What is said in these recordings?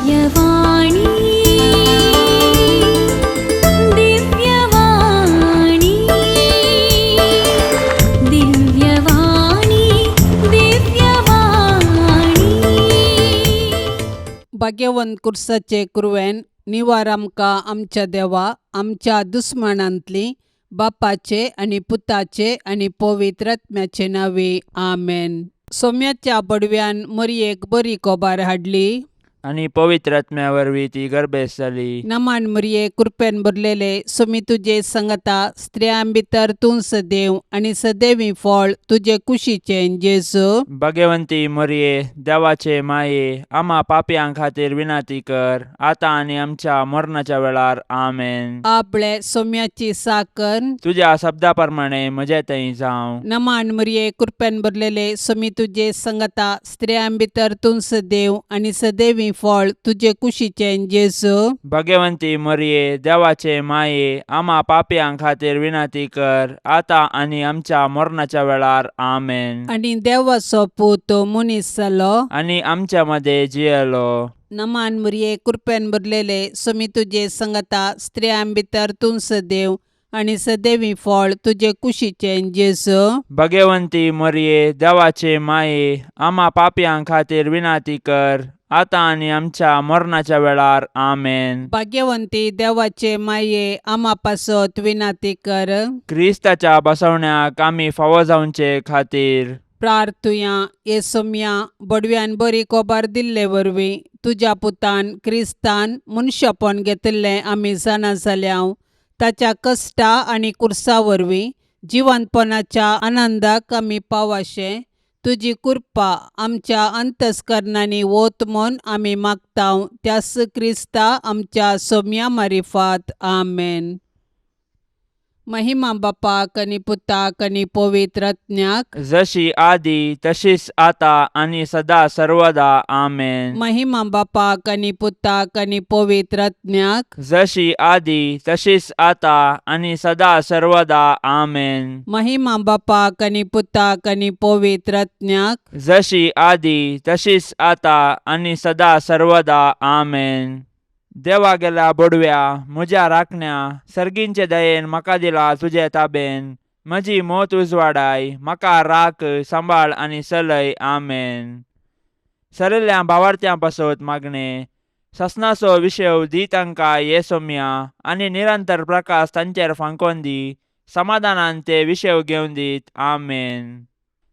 दिव्यवाणी दिव्यवाणी दिव्यवाणी दिव्यवाणी भाग्यवंत कुर्साचे कुरवेन निवार आमकां आमच्या देवा आमच्या दुस्मनांतली बापाचे आणि पुताचे आणि पवित्र आत्म्याचे नावे आमेन. सोम्याच्या बडव्यान मरयेक बरी कोबार हाडली आणि पवित्र आत्म्या वरवीं ती गर्भेस जाली. नमान मरये कृपेन भरलेले सोमी तुजे संगता स्त्रियां भितर तूं सदैव आणि सदैवी फळ तुजे कुशीचे जेजू. भाग्यवंती मरिये देवाचे माये आम्हा पापयां खातीर विनाती कर आता आणि आमच्या मरणाच्या वेळार आमेन. आपले सोम्याची साकन तुझ्या शब्दा प्रमाणे म्हजे थंय जावं. नमान मरये कृपेन भरलेले सोमी तुजे संगता स्त्रियां भितर तूं सदैव आणि सदैवी फळ तुजे कुशीचे जेजू. भाग्यवंती मरिये देवाचे माये आम्हा पापयां खातीर विनाती कर आता आणि आमच्या मरणाच्या वेळार आमेन. आणि देवाचो पूत मनीस जालो आणि आमच्या मध्ये जियेलो. नमान मरये कृपेन भरलेले सोमी तुजे संगता स्त्रियां भितर तूं सदैव आणि सदैवी फळ तुजे कुशीचे जेजू. भाग्यवंती मरिये देवाचे माये आम्हा पापयां खातीर विनाती कर आता आणि आमच्या मरणाच्या वेळार आमेन. भाग्यवंती देवाचे माये आम्हा पासत विनाती कर. क्रिस्ताच्या बसवण्याक आम्ही फावो जावचे खातीर प्रार्थुया ये सोम्या बडव्यान बरी कोबार दिल्ले वरवीं तुज्या पुतान क्रिस्तान मनशापण घेतले आमी जाणा जाल्याव ताच्या कश्टा आनी कुर्सा वरवीं जिवंतपणाच्या आनंदाक आमी पावाशे तुजी कृपा आमच्या अंतस्करणांनी वोत म्हूण आमी मागताव त्यास क्रिस्ता आमच्या सोम्या मारिफात आमेन. महिमा बापाक आनी पुताक आनी पवित्र आत्म्याक जशी आदी तशीच आता आणि सदा सर्वदा आमेन. महिमा बापाक आनी पुताक आनी पवित्र आत्म्याक जशी आदी तशीच आता आणि सदा सर्वदा आमेन. महिमा बापाक आनी पुताक आनी पवित्र आत्म्याक जशी आदी तशीच आता आणि सदा सर्वदा आमेन. देवा गेला बडव्या म्हज्या राखण्या सर्गींचे दयेन म्हाका दिला तुजे ताबेन म्हजी मोत उजवाडाय म्हाका राख सांबाळ आनी चलय आमेन. सरल्या भावार्थ्यां पासत मागणे ससनाचो विशय दी तांकां ये सोम्या आनी निरंतर प्रकाश तांचेर फांकोन दी समाधानान ते विशय घेवन दीत आमेन.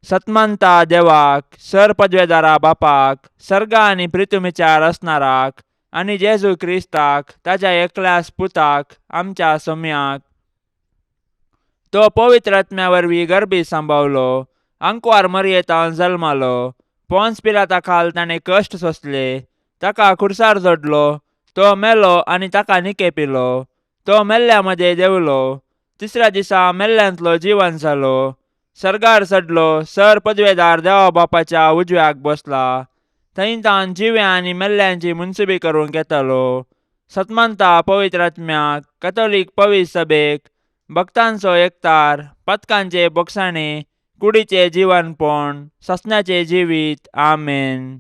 सतमंता देवाक सर पदवेदारा बापाक सर्गा आनी पृथ्वीचार असणाराक आणि जेजू क्रिस्ताक ताच्या एकल्याच पुताक आमच्या सोम्याक तो पवित्र आत्म्या वरवीं गर्भी सांबावलो अंकवार मरयेतावन जल्मालो पोन्स पिलाता खाल ताणें कश्ट सोंसले ताका खुर्सार जोडलो तो मेलो आनी ताका निकेपिलो तो मेल्ल्या मध्ये देवलो तिसऱ्या दिसा मेल्ल्यांतलो जिवन जालो सर्गार चडलो सर पदवेदार देवा बापाच्या उजव्याक बसला थंय तान जिव्या आनी मेल्ल्यांची मुनसुबी करूंक येतालो. सतमंता पवित्र आत्म्याक कॅथोलीक पवित्र सभेक भक्तांचो एकतार पथकांचे बोगसाणे कुडीचे जीवनपण ससण्याचे जिवीत आमेन.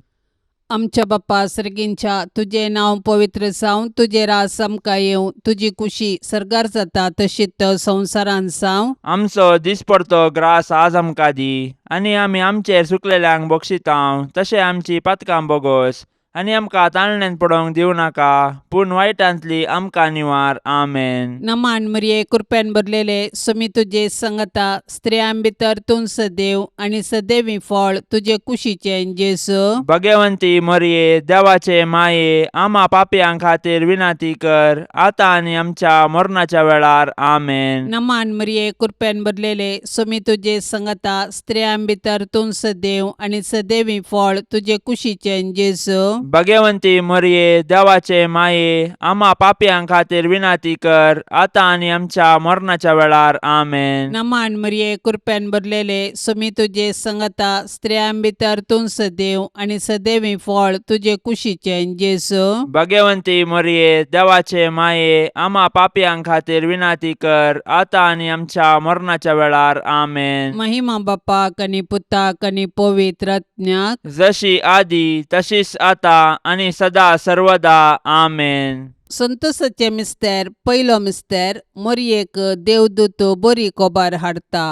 आमच्या बाप्पा सर्गींच्या तुझे नाव पवित्र जावं तुझे रास आमकां येवं तुजी कुशी सर्गार जाता तशीच संवसारान जावं. आमचो दिसपडतो ग्रास आज आमकां दी आनी आमी आमचेर सुकलेल्यांक बक्षितांव तशें आमची पातकां बोगोस आनी आमकां ताळण्यांत पडोवंक दिवं नाका पूण वायटांतली आमकां निवार आमेन. नमान मरये कृपेन भरलेले सोमी तुजे संगता स्त्रियां भितर तूं सदैव आनी सदैवी फळ तुजे कुशीचे जेजू. भाग्यवंती मरिये देवाचे माये आम्हा पापयां खातीर विनाती कर आता आनी आमच्या मरणाच्या वेळार आमेन. नमान मरये कृपेन भरलेले सोमी तुजे संगता स्त्रियां भितर तूं सदैव आनी सदैवी फळ तुजे कुशीचे जेजू. भाग्यवंती मरिये देवाचे माये आम्हा पापयां खातीर विनाती कर आता आणि आमच्या मरणाच्या वेळार आमेन. नमान मरये कृपेन भरलेले सोमी तुजे संगता स्त्रियां भितर तूं सदैव आनी सदैवी फळ तुजे कुशीचे जेजू. भाग्यवंती मरिये देवाचे माये आम्हा पापयां खातीर विनाती कर आता आणि आमच्या मरणाच्या वेळार आमेन. महिमा बापाक आनी पुताक आनी पवित्र आत्म्याक जशी आदी तशीच आता आनी सदा सर्वदा आमेन. संतोसाचे मिस्तेर पयलो मिस्तेर मरयेक देवदूत बरी कोबार हाडटा.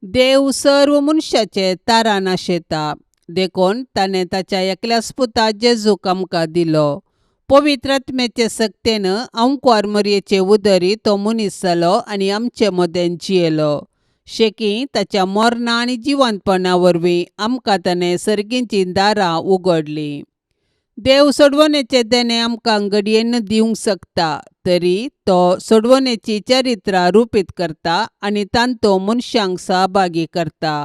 देव सर्व मनशाचे तारा नाशेता देखून ताणें ताच्या एकल्याच पुता जेजूक आमकां दिलो. पवित्र आत्म्याचे सक्तेन अंकुर मरयेचे उदरी तो मनीस जालो आनी आमचे मदें जियेलो. शेकी ताच्या मरणा आनी जिवंतपणा वरवीं आमकां ताणें सर्गींचीं दारां उगडलीं. देव सोडवणेचे देणे आमकां घडयेन दिवंक शकता, तरी तो सोडवणेची चरित्रां रूपीत करता आनी तांतू मनशांक सहभागी करता.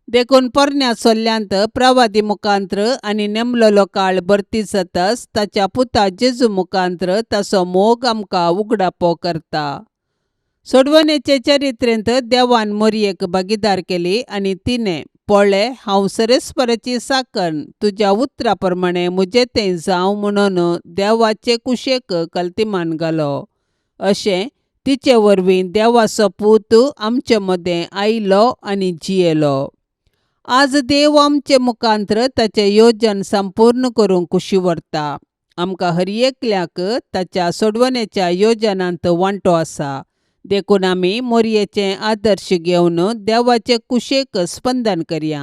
देखून पोरण्या सोल्ल्यांत प्रवादी मुखांत्र आनी नेमलेलो काळ भरती जाताच ताच्या पुता जेजू मुखांत्र ताचो मोग आमकां उगडापो करता. सोडवणेचे चरित्रेंत देवान मरयेक भागीदार केली आनी तिणें पळय हांव सरेस्पराची साकण तुज्या उतरा प्रमाणे म्हजे तें जावं म्हणून देवाचे कुशेक कल्तिमान घालो. अशें तिचे वरवीं देवाचो पूत आमचे मदें आयलो आनी जियेलो. आज देव आमचे मुखांत्र ताचें येवजण संपूर्ण करूंक कुशी व्हरता. आमकां हर एकल्याक ताच्या सोडवणेच्या येवजणांत वांटो आसा. देखून आमी मरयेचे आदर्श घेवन देवाचे कुशेक स्पंदन करया.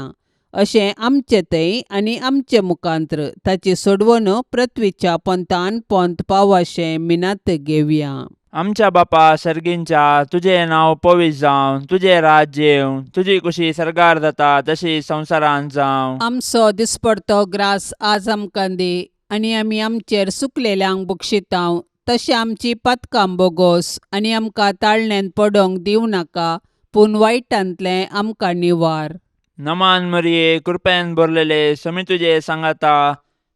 अशें आमचे थंय आनी आमचे मुखांत्र ताची सोडवण पृथ्वीच्या पंतान पंत पावशें मिनात घेवया. आमच्या बापा सर्गींच्या तुझें नांव पवित्र जावं, तुजें राज्य येवं, तुजी कुशी सरकार जाता तशी संवसारांत जावं. आमचो दिसपडतो ग्रास आज आमकां दी आनी आमी आमचेर सुकलेल्यांक बक्षितांव. तशें आमची पातकां बोगोस आनी आमकां ताळणेन पडोवंक दिवं नाका, पूण वायटांतलें आमकां निवार. नमान मरिये कृपेन भरलेले समी तुजे सांगाता,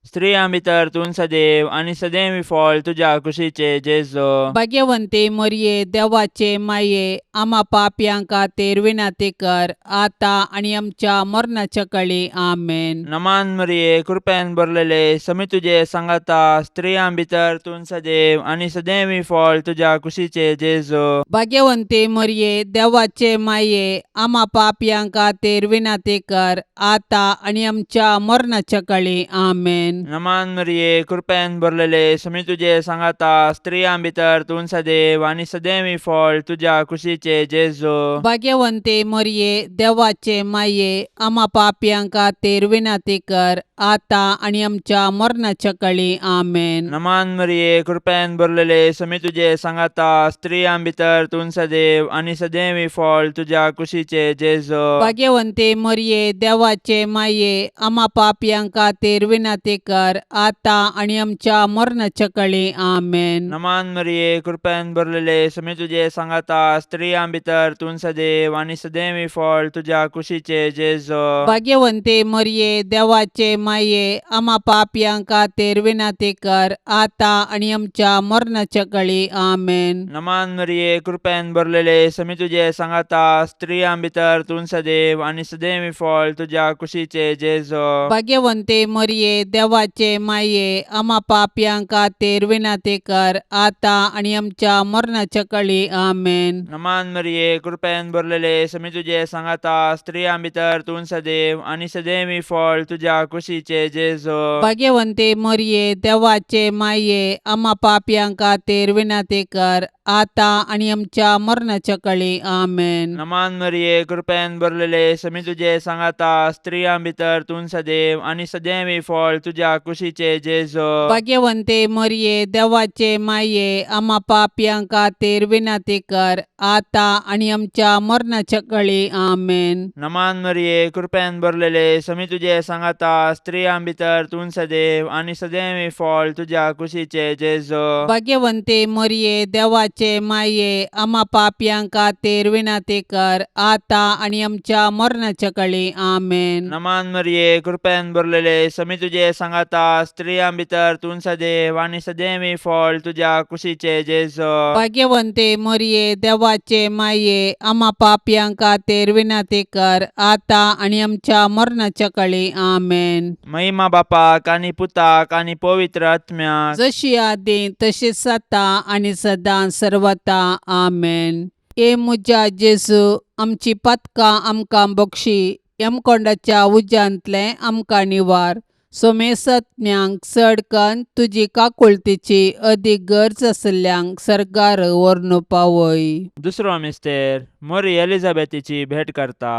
स्त्रियां भितर तूं सदैव आनी सदैवी फळ तुज्या कुशीचे जेजो. भाग्यवंते मरये देवाचे माये आमा पापयांक खातीर विनाती कर, आतां आनी आमच्या मरणाच्या काळी आमेन. नमान मरिये कृपेन भरलेले समी तुजे सांगाता, स्त्रियां भितर तूं सदैव आनी सदैवी फळ तुज्या कुशीचे जेजो. भाग्यवंते मरये देवाचे माये आमा पापयांक खातीर विनाती कर, आतां आनी आमच्या मरणाच्या काळी आमेन. नमान मरिये कृपेन भरलेले समी तुजे सांगाता, स्त्रियां भितर तूं सदैव आनी सदैवी फळ तुज्या कुशीचे जेजो. भाग्यवंते मरये देवाचे माये आमा पापयांक खातीर विनाती कर, आतां आनी आमच्या मरणाच्या काळी आमेन. नमान मरिये कृपेन भरलेले समी तुजे सांगाता, स्त्रियां भितर तूं सदैव आनी सदैवी फळ तुज्या कुशीचे जेजो. भाग्यवंते मरये देवाचे माये आमा पापयांक खातीर विनाती कर, आतां आनी आमच्या मरणाच्या काळी आमेन. नमान मरिये कृपेन भरलेले समी तुजे सांगाता, स्त्रियां भितर तूं सदैव आनी सदैवी फळ तुज्या कुशीचे जेजो. भाग्यवंते मरये देवाचे माये आमा पापयांक खातीर विनाती कर, आतां आनी आमच्या मरणाच्या काळी आमेन. नमान मरिये कृपेन भरलेले समी तुजे सांगाता, स्त्रियां भितर तूं सदैव आनी सदैवी फळ तुज्या कुशीचे जेजो. भाग्यवंते मरये देवाचे माये आमा पापयांक खातीर विनाती कर, आतां आनी आमच्या मरणाच्या काळी आमेन. नमान मरिये कृपेन भरलेले समी तुजे सांगाता, स्त्रियां भितर तूं सदैव आनी सदैवी फळ तुज्या कुशीचे जेजो. भाग्यवंते मरये देवाचे माये आमा पापयांक खातीर विनाती कर, आतां आनी आमच्या मरणाच्या काळी आमेन. नमान मरिये कृपेन भरलेले समी तुजे सांगाता, स्त्रियां भितर तूं सदैव आनी सदैवी फळ तुज्या कुशीचे जेजो. भाग्यवंते मरये देवाचे माये आमा पापयांक खातीर विनाती कर, आतां आनी आमच्या मरणाच्या काळी आमेन. नमान मरिये कृपेन भरलेले समी तुजे सांगाता, स्त्रियां भितर तूं सदैव आनी सदैवी फळ तुज्या कुशीचे जेजो. भाग्यवंते मरये देवाचे माये आमा पापयांक खातीर विनाती कर, आतां आनी आमच्या मरणाच्या काळी आमेन. नमान मरिये कृपेन भरलेले समी तुजे सांगाता, स्त्रियां भितर तूं सदैव आनी सदैवी फळ तुज्या कुशीचे जेजो. भाग्यवंते मरये देवाचे माये आमा पापयांक खातीर विनाती कर, आतां आनी आमच्या मरणाच्या काळी आमेन. महिमा बापाक आनी पुताक आनी पवित्र आत्म्याक, जशी आदी तशीच आता आनी सदां सर्वता आमेन. ए म्हज्या जेजू आमची पातकां आमकां बक्षी, यमकोंडाच्या उज्यांतलें आमकां निवार. सोमेसत्म्यांक चड कन्न तुजी काकुळतीची अदीक गरज आसल्ल्यांक सरकार व्हरून पावय. दुसरो मिस्तेर मोरी एलिझाबेथीची भेट करता.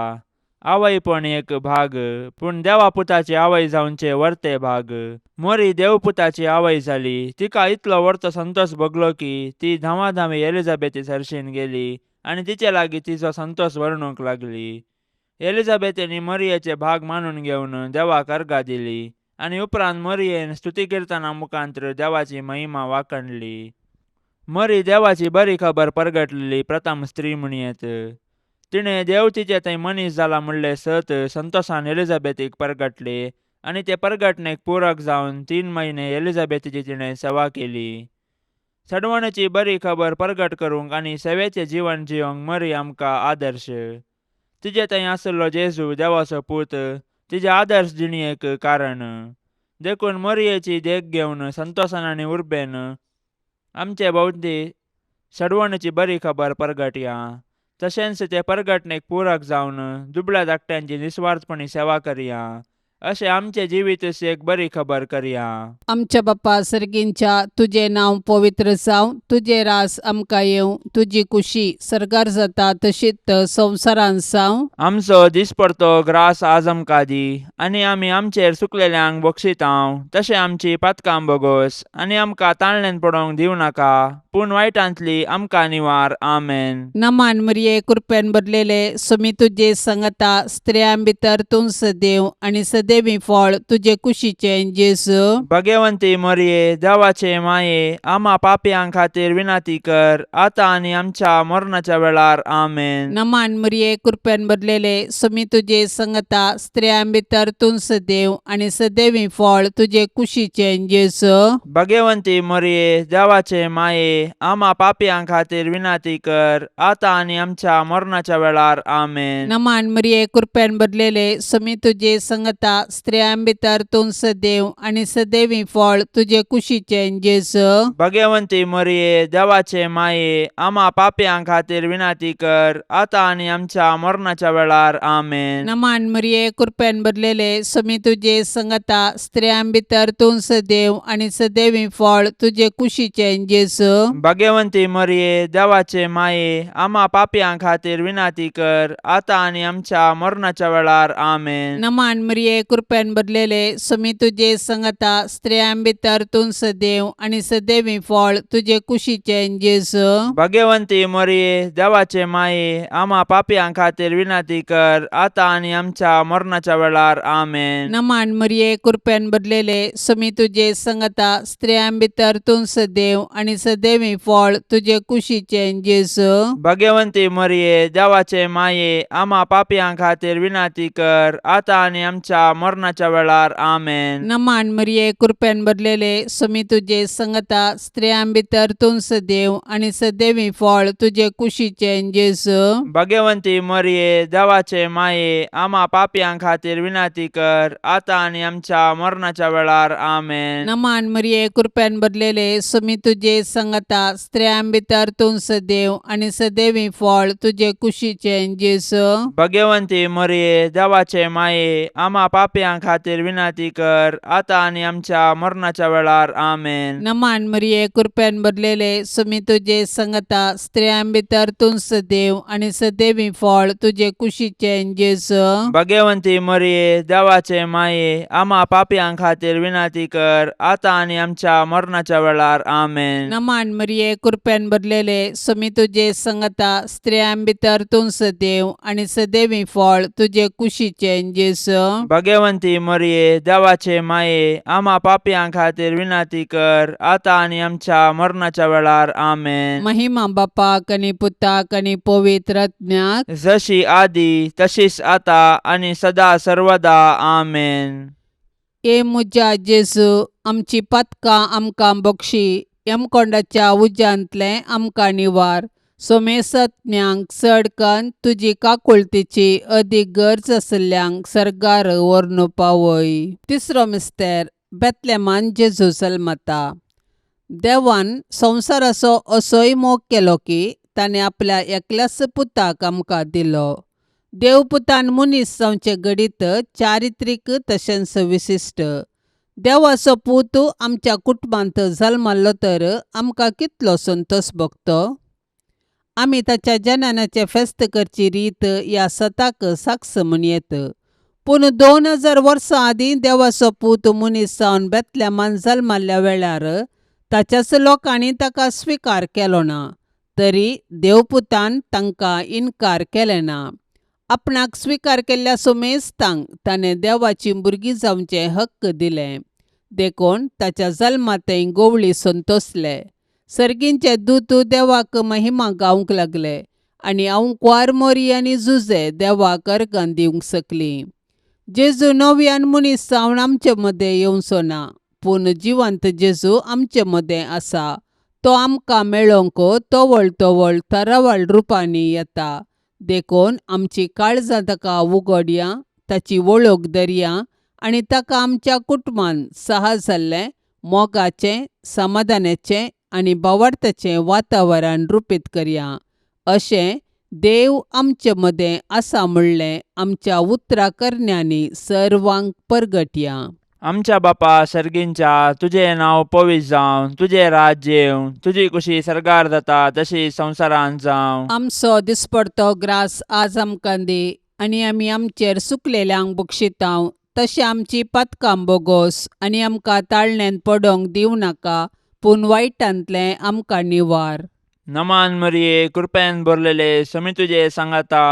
आवयपण एक भाग, पूण देवापुताची आवय जावनचे वर्ते भाग. मोरी देवपुताची आवय जाली. तिका इतलो व्हडचो संतोष भोगलो की ती धांवाधांवी एलिझाबेथी सरशीन गेली आनी तिचे लागीं तिचो संतोष वर्णूंक लागली. एलिझाबेथीनी मोरयेचे भाग मानून घेवन देवाक अर्घा दिली आनी उपरांत मोरयेन स्तुती किर्तना मुखांत्र देवाची महिमा वाखणली. मोरी देवाची बरी खबर परगटलेली प्रथम स्त्री म्हणयेत. तिणें देव तिचे थंय मनीस जाला म्हणले सत संतोषान एलिझाबेथीक परगटले आनी ते परगटणेक पूरक जावन 3 म्हयने एलिझाबेथीची तिणें सेवा केली. सडवणेची बरी खबर परगट करूंक आनी सेवेचें जीवन जियोंक मोरी आमकां आदर्श. तिजे थंय आसलो जेजू देवाचो पूत तिजे आदर्श जिणयेक कारण. देखून मोरयेची देख घेवन संतोषान आनी उर्बेन आमचे भोवती सडवणेची बरी खबर परगटया. तशेंच ते परगटणेक पूरक जावन दुबळ्या धाकट्यांची निस्वार्थपणी सेवा करया. अशें आमचे जिवीत एक बरी खबर करया. आमच्या बाप्पा सर्गींच्या तुझे नांव पवित्र जावं. तुझे रास आमकां येवं. तुजी कुशी सरकार जाता तशीच संवसारांत जावं. आमचो दिसपडतो ग्रास आज आमकां दी आनी आमी आमचेर चुकलेल्यांक बक्षितांव. तशें आमची पातकां बोगोस आनी आमकां ताळणेन पडोवंक दिवं नाका, पूण वायटांतली आमकां निवार. आमेन. नमान मरिये कृपेन भरलेले स्वामी तुजे संगता स्त्रियां भितर तूं सदैव आनी सदैवी फळ तुजे कुशीचे जेजू. भगवंती मोरये देवाचे माये आम्हा पापयांक खातीर विनाती कर आतां आनी आमच्या मरणाच्या वेळार. आमेन. नमान मरिये कृपेन भरलेले स्वामी तुजे संगता स्त्रियां भितर तूं सदैव आनी सदैवी फळ तुजे कुशीचे जेजू. भगवंती मोरये देवाचे माये आम्हा पापयांक खातीर विनाती कर आतां आनी आमच्या मरणाच्या वेळार. आमेन. नमान मरिये कृपेन भरलेले स्वामी तुजे संगता स्त्रियां भितर तूं सदैव आनी सदैवी फळ तुजे कुशीचे जेजू. भगवंती मोरये देवाचे माये आम्हा पापयांक खातीर विनाती कर आतां आनी आमच्या मरणाच्या वेळार. आमेन. नमान मरिये कृपेन भरलेले स्वामी तुजे संगता स्त्रियां भितर तूं सदैव आनी सदैवी फळ तुजे कुशीचे जेजू. भगवंती मोरये देवाचे माये आम्हा पापयांक खातीर विनाती कर आतां आनी आमच्या मरणाच्या वेळार. आमेन. नमान मरिये कृपेन भरलेले स्वामी तुजे संगता स्त्रियां भितर तूं सदैव आनी सदैवी फळ तुजे कुशीचे जेजू. भगवंती मोरये देवाचे माये आम्हा पापयांक खातीर विनाती कर आतां आनी आमच्या मरणाच्या वेळार. आमेन. नमान मरिये कृपेन भरलेले स्वामी तुजे संगता स्त्रियां भितर तूं सदैव आनी सदैवी फळ तुजे कुशीचे जेजू. भगवंती मोरये देवाचे माये आम्हा पापयांक खातीर विनाती कर आतां आनी आमच्या मरणाच्या वेळार. आमेन. नमान मरिये कृपेन भरलेले स्वामी तुजे संगता स्त्रियां भितर तूं सदैव आनी सदैवी फळ तुजे कुशीचे जेजू. भगवंती मोरये देवाचे माये आम्हा पापयांक खातीर विनाती कर आतां आनी आमच्या मरणाच्या वेळार. आमेन. नमान मरिये कृपेन भरलेले स्वामी तुजे संगता स्त्रियां भितर तूं सदैव आनी सदैवी फळ तुजे कुशीचे जेजू. भगवंती मोरये देवाचे माये आम्हा पापयांक खातीर विनाती कर आतां आनी आमच्या मरणाच्या वेळार. आमेन. नमान मरिये कृपेन भरलेले स्वामी तुजे संगता स्त्रियां भितर तूं सदैव आनी सदैवी फळ तुजे कुशीचे जेजू. भगवंती मोरये देवाचे माये आम्हा पापयांक खातीर विनाती कर आतां आनी आमच्या मरणाच्या वेळार. आमेन. नमान मरिये कृपेन भरलेले स्वामी तुजे संगता स्त्रियां भितर तूं सदैव आनी सदैवी फळ तुजे कुशीचे जेजू. भगवंती मोरये देवाचे माये आम्हा पापयांक खातीर विनाती कर आतां आनी आमच्या मरणाच्या वेळार. आमेन. महिमा बापाक आनी पुताक आनी पवित्र आत्म्याक जशी आदी तशीच आतां आनी सदा सर्वदा. आमेन. ए मुजा जेजू आमची पातकां आमकां बक्षी. यमकोंडाच्या उज्यांतले आमकां निवार. सोमेसत्म्यांक चड कन्न तुजी काकुळतीची अदीक गरज आसल्ल्यांक सरकार व्हरून पावय. तिसरो मिस्तेर बेतलेमान जेजू जल्मता. देवान संवसाराचो असोय मोग केलो की ताणें आपल्या एकल्याच पुताक आमकां दिलो. देवपुतान मनीस जावचे घडीत चारित्रीक तशेंच विशिश्ट. देवाचो पूत आमच्या कुटुंबांत जल्मल्लो तर आमकां कितलो संतोष भोगतो. आमी ताच्या जनानाचे फेस्त करची रीत ह्या सताक साक्ष म्हणयेत. पूण 2000 वर्सां आदीं देवाचो पूत मनीस जावन बेतलेमान जल्मल्ल्या वेळार ताच्याच लोकांनी ताका स्विकार केलो ना. तरी देवपुतान तांकां इन्कार केलें ना. आपणाक स्विकार केल्ल्या सोमेस्तांक ताणें देवाची भुरगीं जावचे हक्क दिले. देखून ताच्या जल्मातय गोवळी संतोसले. सर्गींचे दूत देवाक महिमा गावंक लागले आनी आंवकवार मोरी आनी जुजे देवाक अर्गां दिवंक सकलीं. जेजू नव्यान मनीस जावन आमचे मदें येवचो ना, पूण जिवंत जेजू आमचे मदें आसा. तो आमकां मेळोवंक तोवळ तोवळ तरावळ रुपांनी येता. देखून आमची काळजां ताका उगडया, ताची वळख धरया आनी ताका आमच्या कुटुंबान साहस जाल्लें, मोगाचें, समाधानाचें आनी भावार्थाचें वातावरण रुपीत करया. अशें देव आमचे मदें आसा म्हणलें आमच्या उतराकरण्यांनी सर्वांक परगटया. आमच्या बापा सर्गींच्या, तुजें नांव पवित्र जावं, तुजें राज्य येवं, तुजी कुशी सरकार जाता तशी संवसारांत जावं. आमचो दिसपडतो ग्रास आज आमकां दी आनी आमी आमचेर सुकलेल्यांक बक्षितांव. तशें आमची पातकां बोगोस आनी आमकां ताळण्यांत पडोवंक दिवं नाका, पूण वायटांतलें आमकां निवार. नमान मरिये, कृपेन भरलेले, समी तुजे सांगाता,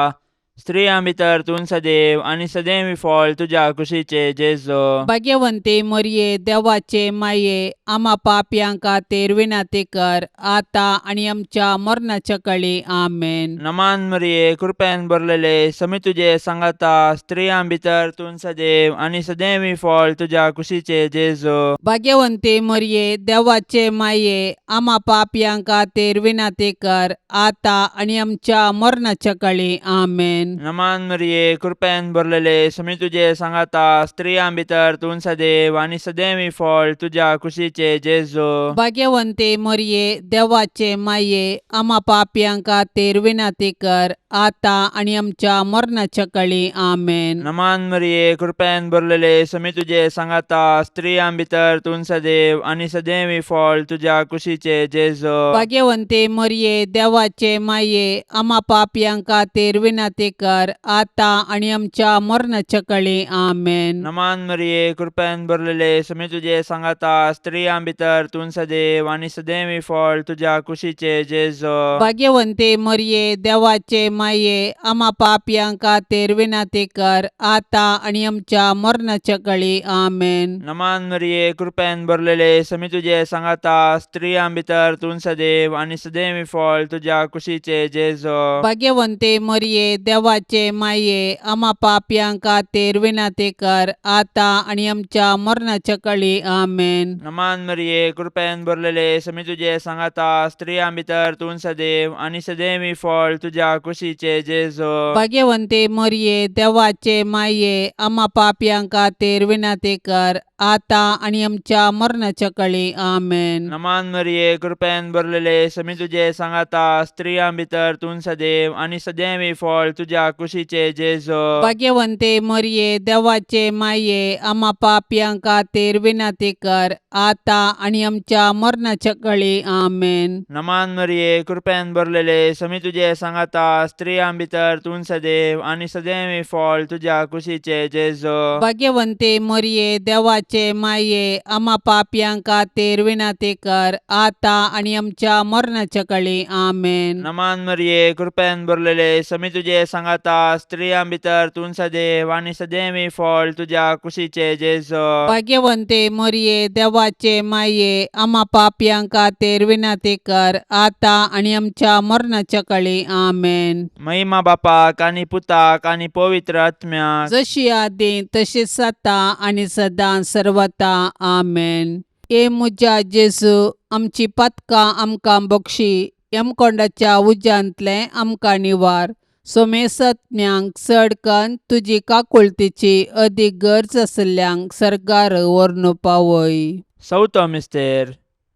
स्त्रियां भितर तूं सदैव आनी सदैवी फळ तुज्या कुशीचे जेजो. भाग्यवंते मरिये, देवाचे माये, आम्हा पापयांक खातीर विनाती कर, आतां आनी आमच्या मरणाच्या काळी. आमेन. नमान मरिये, कृपेन भरलेले, समी तुजे सांगाता, स्त्रियां भितर तूं सदैव आनी सदैवी फळ तुज्या कुशीचे जेजो. भाग्यवंते मरिये, देवाचे माये, आम्हा पापयांक खातीर विनाती कर, आतां आनी आमच्या मरणाच्या काळी. आमेन. नमान मरिये, कृपेन भरलेले, समी तुजे सांगाता, स्त्रियां भितर तूं सदैव आनी सदैवी फळ तुज्या कुशीचे जेजो. भाग्यवंते मरिये, देवाचे माये, आम्हा पापयांक खातीर विनाती कर, आतां आनी आमच्या मरणाच्या काळी. आमेन. नमान मरिये, कृपेन भरलेले, समी तुजे सांगाता, स्त्रियां भितर तूं सदैव आनी सदैवी फळ तुज्या कुशीचे जेजो. भाग्यवंते मरिये, देवाचे माये, आम्हा पापयांक खातीर विनाती कर, आतां आनी आमच्या मरणाच्या काळी. आमेन. नमान मरिये, कृपेन भरलेले, समी तुजे सांगाता, स्त्रियां भितर तूं सदैव आनी सदैवी फळ तुज्या कुशीचे जेजो. भाग्यवंते मरिये, देवाचे माये, आम्हा पापयांक खातीर विनाती कर, आतां आनी आमच्या मरणाच्या काळी. आमेन. नमान मरिये, कृपेन भरलेले, समी तुजे सांगाता, स्त्रियां भितर तूं सदैव आनी सदैवी फळ तुज्या कुशीचे जेजो. भाग्यवंते मरिये, देवाचे माये, आम्हा पापयांक खातीर विनाती कर, आतां आनी आमच्या मरणाच्या काळी. आमेन. नमान मरिये, कृपेन भरलेले, समी तुजे सांगाता, स्त्रियां भितर तूं सदैव आनी सदैवी फळ तुज्या कुशीचे जेजो. भाग्यवंते मरिये, देवाचे माये, आम्हा पापयांक खातीर विनाती कर, आतां आनी आमच्या मरणाच्या काळी. आमेन. नमान मरिये, कृपेन भरलेले, समी तुजे सांगाता, स्त्रियां भितर तूं सदैव आनी सदैवी फळ तुज्या कुशीचे जेजो. भाग्यवंते मरिये, देवाचे माये, आम्हा पापयांक खातीर विनाती कर, आतां आनी आमच्या मरणाच्या काळी. आमेन. नमान मरिये, कृपेन भरलेले, समी तुजे सांगाता, स्त्रियां भितर तूं सदैव आनी सदैवी फळ तुज्या कुशीचे जेजो. भाग्यवंते मरिये, देवाचे माये, आम्हा पापयांक खातीर विनाती कर, आतां आनी आमच्या मरणाच्या काळी. आमेन. नमान मरिये, कृपेन भरलेले, समी तुजे सांगाता, स्त्रियां भितर तूं सदैव आनी सदैवी फळ तुज्या कुशीचे जेजो. भाग्यवंते मरिये, देवाचे माये, आम्हा पापयांक खातीर विनाती कर, आतां आनी आमच्या मरणाच्या काळी. आमेन. महिमा बापाक आनी पुताक आनी पवित्र आत्म्याक, जशी आदीं तशीच आतां आनी सदां सर्वता. आमेन. ए म्हज्या जेजू, आमची पातकां आमकां बक्षी, यमकोंडाच्या उज्यांतले आमकां निवार. सोमेसत्म्यांक चड कन्न तुजी काकुळतीची अदीक गरज आसल्ल्यांक सर्गार व्हरून पावय. चवथो मिस्तेर,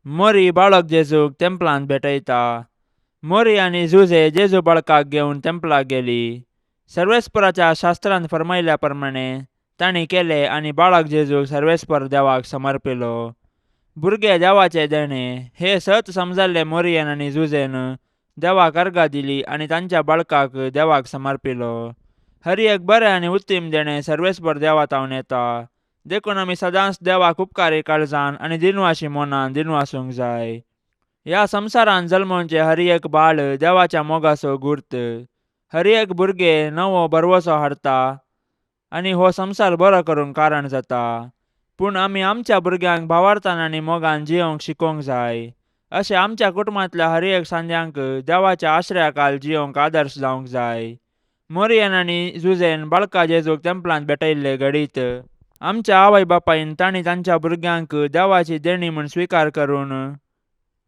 मोरी बाळक जेजूक तेंपलांत भेटयता. मोरी आनी जुजे जेजू बाळकाक घेवन तेंपलाक गेली. सर्वेस्पराच्या शास्त्रांत फरमायल्या प्रमाणे तांणी केले आनी बाळक जेजूक सर्वेस्पर देवाक समर्पिलो. भुरगे देवाचे देणे हे सत समजल्ले मोरयेन आनी जुजेन देवाक अर्घा दिली आनी तांच्या बाळकाक देवाक समर्पिलो. हर एक बरें आनी उत्तीम देणे सर्वेस्पर देवातावन येता. देखून आमी सदांच देवाक उपकारी काळजान आनी दिनवाशी मोनान दिनवासूंक जाय. ह्या संवसारान जल्मोवचे हर एक बाळ देवाच्या मोगाचो गुर्त. हर एक भुरगे नवो बरवसो हाडटा आनी हो संवसार बरो करूंक कारण जाता. पूण आमी आमच्या भुरग्यांक भावार्थान आनी मोगान जियोंक शिकोवंक जाय. अशें आमच्या कुटुंबांतल्या हर एक सांद्यांक देवाच्या आश्रयाखाल जियोंक आदर्श जावंक जाय. मोरयेन आनी जुजेन बाळका जेजूक तेंपलांत भेटयल्ले घडीत आमच्या आवय बापायन तांणी तांच्या भुरग्यांक देवाची देणी म्हूण स्विकार करून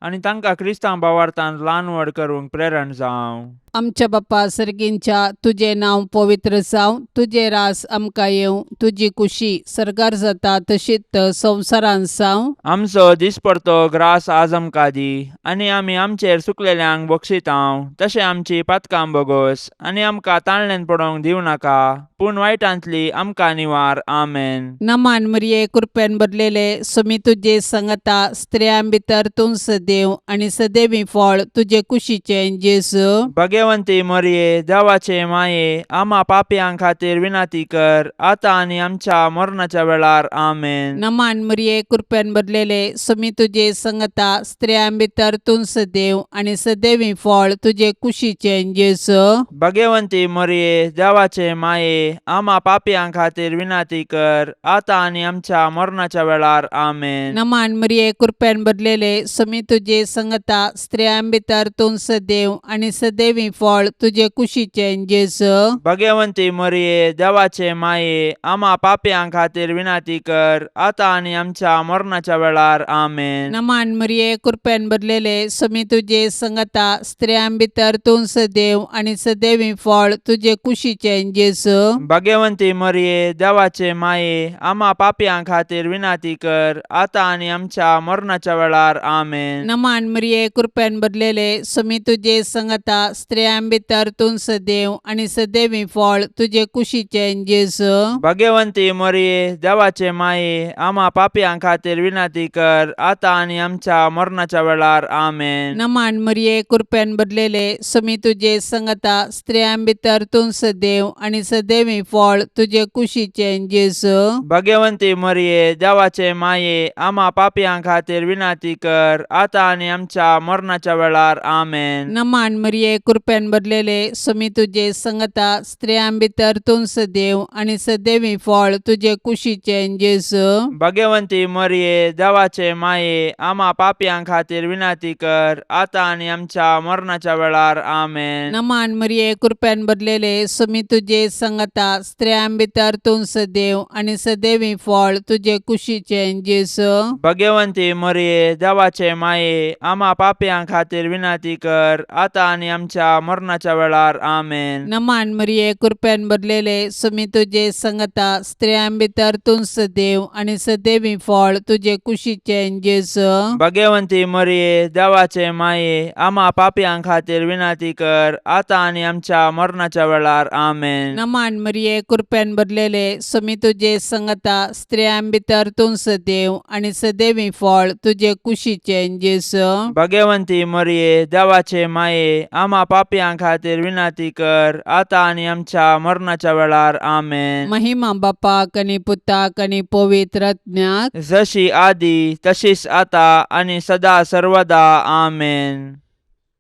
आनी तांकां क्रिस्तांव भावार्थान ल्हान व्हड करूंक प्रेरण जावं. आमच्या बाप्पा सर्गींच्या तुजें नांव पवित्र जावं, तुजें रास आमकां येवं, तुजी कुशी सरकार जाता तशीच संवसारान जावं. आमचो दिसपडतो ग्रास आज आमकां दी आनी आमी आमचेर सुकलेल्यांक बक्षितांव. तशें आमची पातकां बोगोस आनी आमकां ताळणेन पडोवंक दिवं नाका, पूण वायटांतली आमकां निवार. आमेन. नमान मरिये कृपेन भरलेले समी तुजे संगता स्त्रियां भितर तूं सदैव आनी सदैवी फळ तुजे कुशीचें जेजू. भगवंती मरिये देवाचे माये आम्हा पापयां खातीर विनाती कर आता आनी आमच्या मरणाच्या वेळार. आमेन. नमान मरिये कृपेन भरलेले समी तुजे संगता स्त्रियां भितर तूं सदैव आनी सदैवी फळ तुजे कुशीचें जेजू. भगवंती मरिये देवाचे माये आम्हा पापयां खातीर विनाती कर आता आनी आमच्या मरणाच्या वेळार. आमेन. नमान मरिये कृपेन भरलेले समी तुजे संगता स्त्रियां भितर तूं सदैव आनी सदैवी फळ तुजे कुशीचें जेजू. भगवंती मरिये देवाचे माये आम्हा पापयां खातीर विनाती कर आता आनी आमच्या मरणाच्या वेळार. आमेन. नमान मरिये कृपेन भरलेले समी तुजे संगता स्त्रियां भितर तूं सदैव आनी सदैवी फळ तुजे कुशीचें जेजू. भगवंती मरिये देवाचे माये आम्हा पापयां खातीर विनाती कर आता आनी आमच्या मरणाच्या वेळार. आमेन. नमान मरिये कृपेन भरलेले समी तुजे संगता स्त्रियां भितर तूं सदैव आनी सदैवी फळ तुजे कुशीचें जेजू. भगवंती मरिये देवाचे माये आम्हा पापयां खातीर विनाती कर आता आनी आमच्या मरणाच्या वेळार. आमेन. नमान मरिये कृपेन भरलेले समी तुजे संगता स्त्रियां भितर तूं सदैव आनी सदैवी फळ तुजे कुशीचें जेजू. भगवंती मरिये देवाचे माये आम्हा पापयां खातीर विनाती कर आता आनी आमच्या मरणाच्या वेळार. आमेन. नमान मरिये कृपेन भरलेले समी तुजे संगता स्त्रियां भितर तूं सदैव आनी सदैवी फळ तुजे कुशीचें जेजू. भगवंती मरिये देवाचे माये आम्हा पापयां खातीर विनाती कर आता आनी आमच्या मरणाच्या वेळार. आमेन. नमान मरिये कृपेन भरलेले समी तुजे संगता स्त्रियां भितर तूं सदैव आनी सदैवी फळ तुजे कुशीचें जेजू. भगवंती मरिये देवाचे माये आम्हा पापयां खातीर विनाती कर आता आनी आमच्या मरणाच्या वेळार. आमेन. नमान मरिये कृपेन भरलेले समी तुजे संगता स्त्रियां भितर तूं सदैव आनी सदैवी फळ तुजे कुशीचें जेजू. भगवंती मरिये देवाचे माये आम्हा पापयां खातीर विनाती कर आता आनी आमच्या मरणाच्या वेळार. आमेन. नमान मरिये कृपेन भरलेले समी तुजे संगता स्त्रियां भितर तूं सदैव आनी सदैवी फळ तुजे कुशीचें जेजू. भगवंती मरिये देवाचे माये आम्हा पापयां खातीर विनाती कर आता आनी आमच्या मरणाच्या वेळार. आमेन. महिमा बापाक आनी पुताक आनी पवित्र आत्म्याक जशी आदी तशीच आता आनी सदा सर्वदा. आमेन.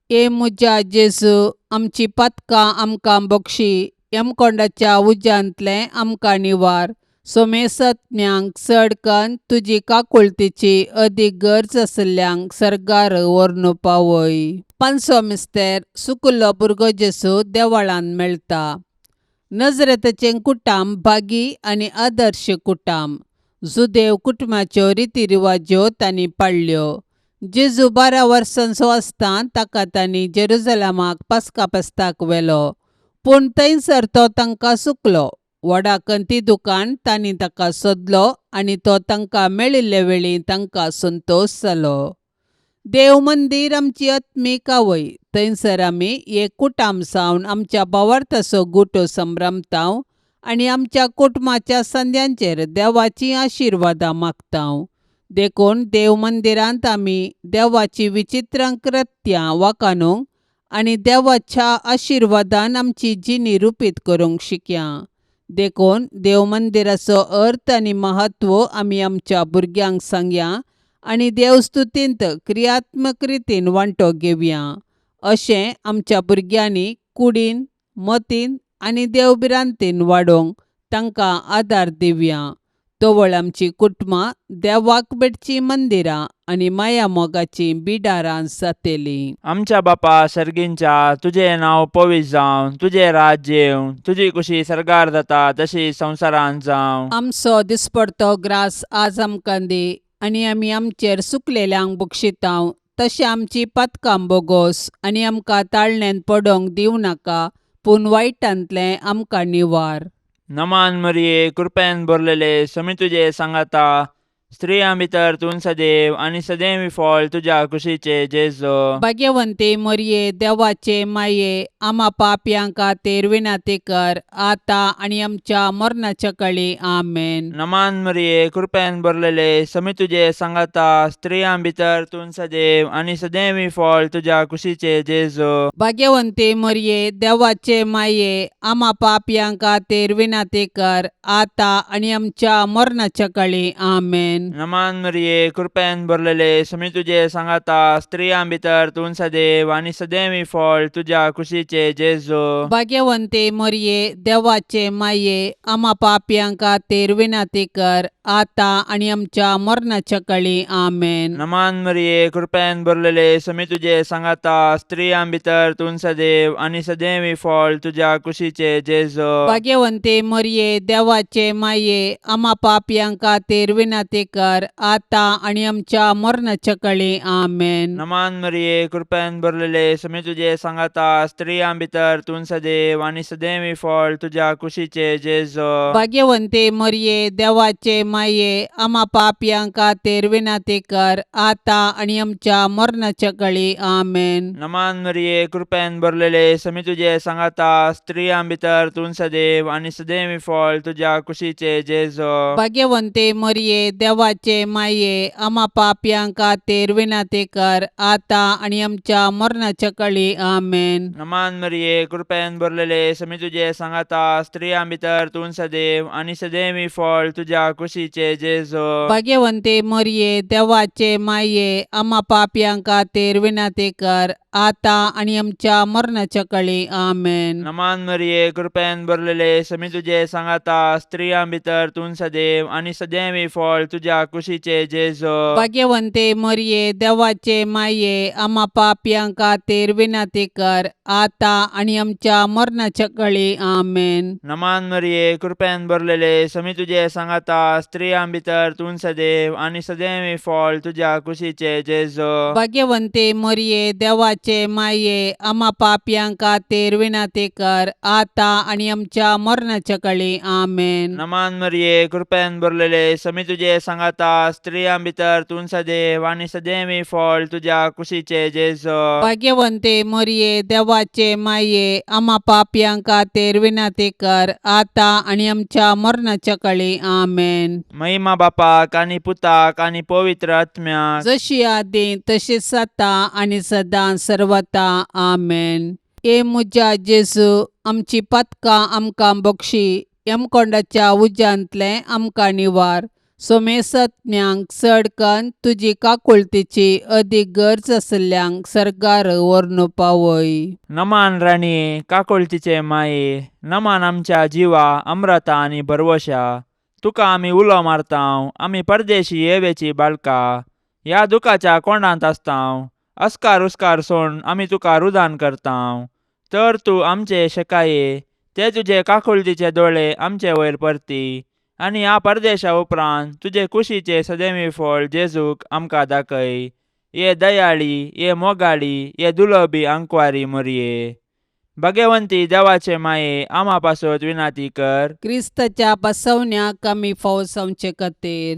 ए मुजा जेजू आमची पातकां आमकां बक्षी, यमकोंडाच्या उज्यांतले आमकां निवार. सोमेसत्म्यांक चडकन तुजी काकुळतीची अदीक गरज आसल्यांक सरकार व्हरून पावय. पांचवो मिस्तेर सुकलो भुरगो जेजू देवळांत मेळटा. नजरेतचें कुटाम भागी आनी आदर्श कुटाम. जुदेव कुटुंबाच्यो रितीरिवाज्यो तांणी पाळल्यो. जेजू 12 वर्सांचो आसतना ताका तांणी जेरुजलेमाक पास्का फेस्ताक व्हेलो, पूण थंयसर तो तांकां सुकलो. व्हडा कंतिदुकान तांणी ताका सोदलो आनी तो तांकां मेळिल्ले वेळी तांकां संतोश जालो. देव मंदीर आमची आत्मीक आवय. थंयसर आमी एक कुटाम सावन आमच्या भावार्थाचो गुटो संभ्रमतांव आनी आमच्या कुटुंबाच्या संद्यांचेर देवाची आशिर्वादां मागतां. देखून देव मंदिरांत आमी देवाची विचित्र कृत्यां वाखाणूंक आनी देवाच्या आशिर्वादान आमची जिणी रुपीत करूंक शिकया. देखून देव मंदिराचो अर्थ आनी महत्व आमी आमच्या भुरग्यांक सांगया आनी देवस्तुतींत क्रियात्मक रितीन वांटो घेवया. अशें आमच्या भुरग्यांनी कुडीन, मतीन आनी देवबिरांतीन वाडोवंक तांकां आदार दिवया. तोवळ आमची कुटुंबां देवाक बेडची मंदिरां आनी माया मोगाची बिडारां जातलीं. आमच्या बापा सर्गींच्या, तुजें नांव पवित्र जावं, तुजें राज्य येवं, तुजी कुशी सरकार जाता तशी संवसारांत जावं. आमचो दिसपडतो ग्रास आज आमकां दी आनी आमी आमचेर सुकलेल्यांक बक्षितांव. तशें आमची पातकां बोगोस आनी आमकां ताळण्यांत पडोवंक दिवं नाका, पूण वायटांतलें आमकां निवार. नमान मरिये, कृपेन भरलेले, समी तुजे सांगाता, स्त्रियां भितर तूं सदैव आनी सदैवी फळ तुज्या कुशीचे जेजो. भाग्यवंते मरिये, देवाचे माये, आम्हा पापयांक खातीर विनाती कर, आतां आनी आमच्या मरणाच्या काळी. आमेन. नमान मरिये, कृपेन भरलेले, समी तुजे सांगाता, स्त्रियां भितर तूं सदैव आनी सदैवी फळ तुज्या कुशीचे जेजो. भाग्यवंते मरिये, देवाचे माये, आम्हा पापयांक खातीर विनाती कर, आतां आनी आमच्या मरणाच्या काळी. आमेन. नमान मरिये, कृपेन भरलेले, समी तुजे सांगाता, स्त्रियां भितर तूं सदैव आनी सदैवी फळ तुज्या कुशीचे जेजो. भाग्यवंते मरिये, देवाचे माये, आम्हा पापयांक खातीर विनाती कर, आतां आनी आमच्या मरणाच्या काळी. आमेन. नमान मरिये, कृपेन भरलेले, समी तुजे सांगाता, स्त्रियां भितर तूं सदैव आनी सदैवी फळ तुज्या कुशीचे जेजो. भाग्यवंते मरिये, देवाचे माये, आम्हा पापयांक खातीर विनाती कर, आतां आनी आमच्या मरणाच्या काळी. आमेन. नमान मरिये, कृपेन भरलेले, समी तुजे सांगाता, स्त्रियां भितर तूं सदैव आनी सदैवी फळ तुज्या कुशीचे जेजो. भाग्यवंते मरिये, देवाचे माये, आम्हा पापयांक खातीर विनाती कर, आतां आनी आमच्या मरणाच्या काळी. आमेन. नमान मरिये, कृपेन भरलेले, समी तुजे सांगाता, स्त्रियां भितर तूं सदैव आनी सदैवी फळ तुज्या कुशीचे जेजो. भाग्यवंते मरिये, देवाचे माये, आम्हा पापयांक खातीर विनाती कर, आतां आनी आमच्या मरणाच्या काळी. आमेन. नमान मरिये, कृपेन भरलेले, समी तुजे सांगाता, स्त्रियां भितर तूं सदैव आनी सदैवी फळ तुज्या कुशीचे जेजो. भाग्यवंते मरिये, देवाचे माये, आम्हा पापयांक खातीर विनाती कर, आतां आनी आमच्या मरणाच्या काळी. आमेन. नमान मरिये, कृपेन भरलेले, समी तुजे सांगाता, स्त्रियां भितर तूं सदैव आनी सदैवी फळ तुज्या कुशीचे जेजो. भाग्यवंते मरिये, देवाचे माये, आम्हा पापयांक खातीर विनाती कर, आतां आनी आमच्या मरणाच्या काळी. आमेन. नमान मरिये, कृपेन भरलेले, समी तुजे सांगाता, स्त्रियां भितर तूं सदैव आनी सदैवी फळ तुज्या कुशीचे जेजो. भाग्यवंते मरिये, देवाचे माये, आम्हा पापयांक खातीर विनाती कर, आतां आनी आमच्या मरणाच्या काळी. आमेन. नमान मरिये, कृपेन भरलेले, समी तुजे सांगाता, स्त्रियां भितर तूं सदैव आनी सदैवी फळ तुज्या कुशीचे जेजो. भाग्यवंते मरिये, देवाचे माये, आम्हा पापयांक खातीर विनाती कर, आतां आनी आमच्या मरणाच्या काळी. आमेन. महिमा बापाक आनी पुताक आनी पवित्र आत्म्याक, जशी आदी तशीच आता आनी सदां सर्वता. आमेन. ए मुजा जेजू, आमची पातकां आमकां बक्षी, यमकोंडाच्या उज्यांतले आमकां निवार. सोमेसत्न्यांक चडकन तुजी काकुळतीची अदीक गरज आसल्यांक सरकार व्हरून पावय. नमान राणीये, काकुळतीचे माये, नमान आमच्या जिवा, अमृता आनी भरवशा. तुका आमी उलो मारतांव, आमी परदेशी येवेची बाळकां, ह्या दुखाच्या कोंडांत आसतांव. अस्कार उस्कार सोडून आमी तुका रुदान करतांव. तर तूं आमचे शेकाये, ते तुजे काकुळतीचे दोळे आमचे वयर परती, आनी ह्या परदेशा उपरांत तुजे कुशीचे सदैवी फळ जेजूक आमकां दाखय. ये दयाळी, ये मोगाळी, ये दुलोबी आंकवारी मरिये. भाग्यवंती देवाचे माये, आम्हा पासत विनाती कर. क्रिस्ताच्या बसवण्याक आमी फावो जावचे खातीर.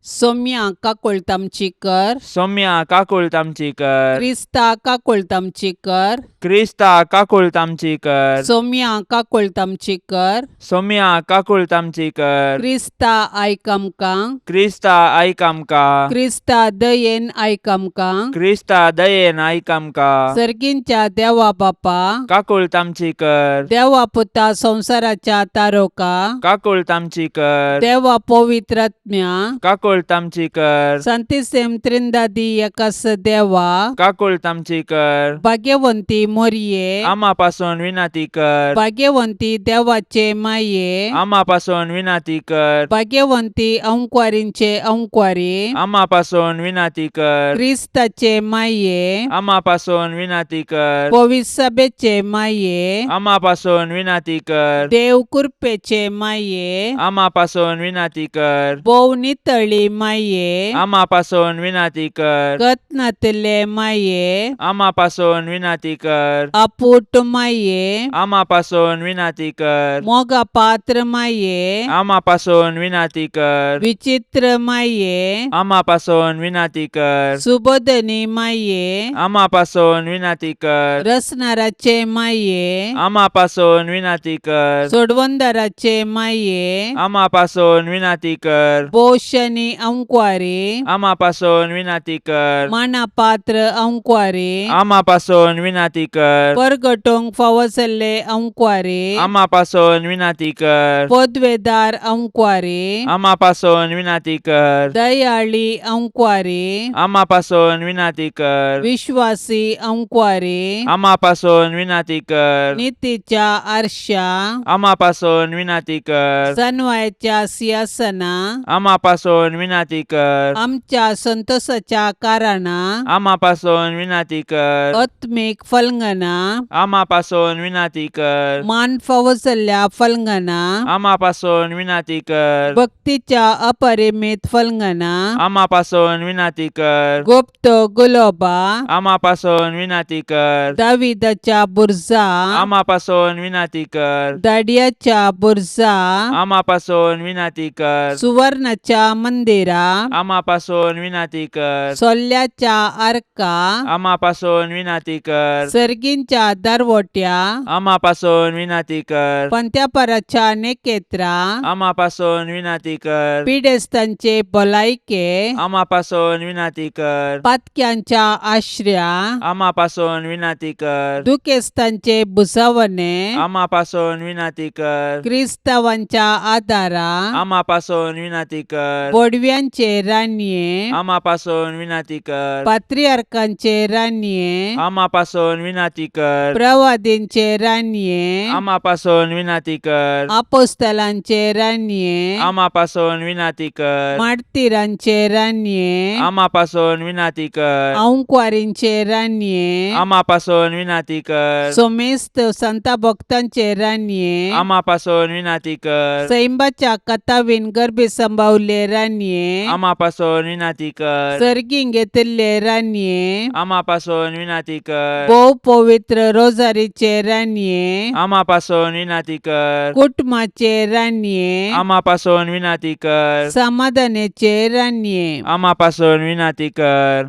सौम्या काकोळतामचीकर, सौम्या काकुळतामचीकर, क्रिस्ता काकोळतामचीकर, क्रिस्ता काकुळतामचीकर, सौम्या काकोळतामचीकर, सौम्या काकुळतामचीकर, क्रिस्ता आयक आमकां, क्रिस्ता आयक आमकां, क्रिस्ता दयेन आयक आमकां, क्रिस्ता दयेन आयक आमकां, सर्गींच्या देवा बापा, काकुळतामचीकर, देवा पुता संसाराच्या तारोका, काकुळतामचीकर, देवा पवित्रात्म्या, काकुळतामचीकर, संतिसेम त्रिंदादी एकास देवा, काकुळतामचीकर, भाग्यवंती मोरये, आम्हापासून विनंती कर, भाग्यवंती देवाचे माये, आम्हापासून विनंती कर, भाग्यवंती अंकुवारींचे अंकुवारी, आम्हापासून विनंती कर, क्रिस्ताचे माये, आम्हापासून विनंती कर, पवित्र सभेचे माये, आम्हापासून विनंती कर, देव कृपेचे माये, आम्हापासून विनंती कर, बोव नितळी माये, आम्हापासून विनंती कर, कतनातले माये, आम्हापासून विनंती कर, अपूट माये, आम्हापासून विनंती कर, मोगा पात्र माये, आम्हापासून विनंती कर, विचित्र माये, आम्हापासून विनंती कर, सुबोधनी माये, आम्हापासून विनंती कर, रसनाराचे माये, आम्हापासून विनंती कर, सोडवंदाराचे माये, आम्हापासून विनंती कर, बोशनी अंकुवारी, आम्हापासून विनंती कर, मानापात्र अंकुवारी, आम्हापासून विनंती कर, परगटोंग फावसले अंकुवारी, आम्हापासून विनंती कर, पदवेदार अंकुवारी, आम्हापासून विनंती कर, दयाळी अंकुवारी, आम्हापासून विनंती कर, विश्वासी अंकुवारी, आम्हापासून विनंती कर, नीतीच्या आरशा, आम्हापासून विनंती कर, सनवायच्या सिंहासना, आम्हापासून विनंती कर, आमच्या संतोषाच्या कारणा, आम्हापासून विनंती कर, आत्मिक फलंगना, आम्हापासून विनंती कर, मान फावसल्या फलंगना, आम्हापासून विनंती कर, भक्तीच्या अपरिमित फलंगना, आम्हापासून विनंती कर, गुप्त गुलोबा, आम्हापासून विनंती कर, दाविदाच्या बुरजा, आम्हापासून विनंती कर, दाडियाच्या बुरजा, आम्हापासून विनंती कर, सुवर्णाच्या मंदिरा, आम्हापासून विनंती कर, सोल्ल्याच्या आर्का, आम्हापासून विनंती कर, सर्गींच्या दरवट्या, आम्हापासून विनंती कर, पंत्यापराच्या नेकेत्रा, आम्हापासून विनंती कर, पिडेस्तांचे भलायके, आम्हापासून विनंती कर, पातक्यांच्या आश्रया, आम्हापासून विनंती कर, दुखेस्तांचे बुसावणे, आम्हापासून विनंती कर, क्रिस्तावांच्या आदारा, आम्हापासून विनंती कर, बोडव्यांचे रान्ये, आम्हापासून विनंती कर, पात्रियार्कांचे रान्ये, आम्हापासून विनंती कर, प्रवादींचे रान्ये, आम्हापासून विनंती कर, आपोस्तलांचे रान्ये, आम्हापासून विनंती कर, मार्तिरांचे रान्ये, आम्हापासून विनंती कर, अंकुवारींचे रान्ये, आम्हापासून विनंती कर, सोमेस्त संता भक्तांचे रान्ये, आम्हापासून विनंती कर, सैंबाच्या कथावीन गर्भे संभावले रान्ये, आम्हापासून विनंती कर, सर्गीं घेतिल्ले रान्ये, आम्हापासून विनंती कर, भोव पवित्र रोजारीचे रान्ये, आम्हापासून विनंती कर, कुटुंबाचे रान्ये, आम्हापासून विनंती कर, समाधानाचे रान्ये, आम्हापासून विनंती कर,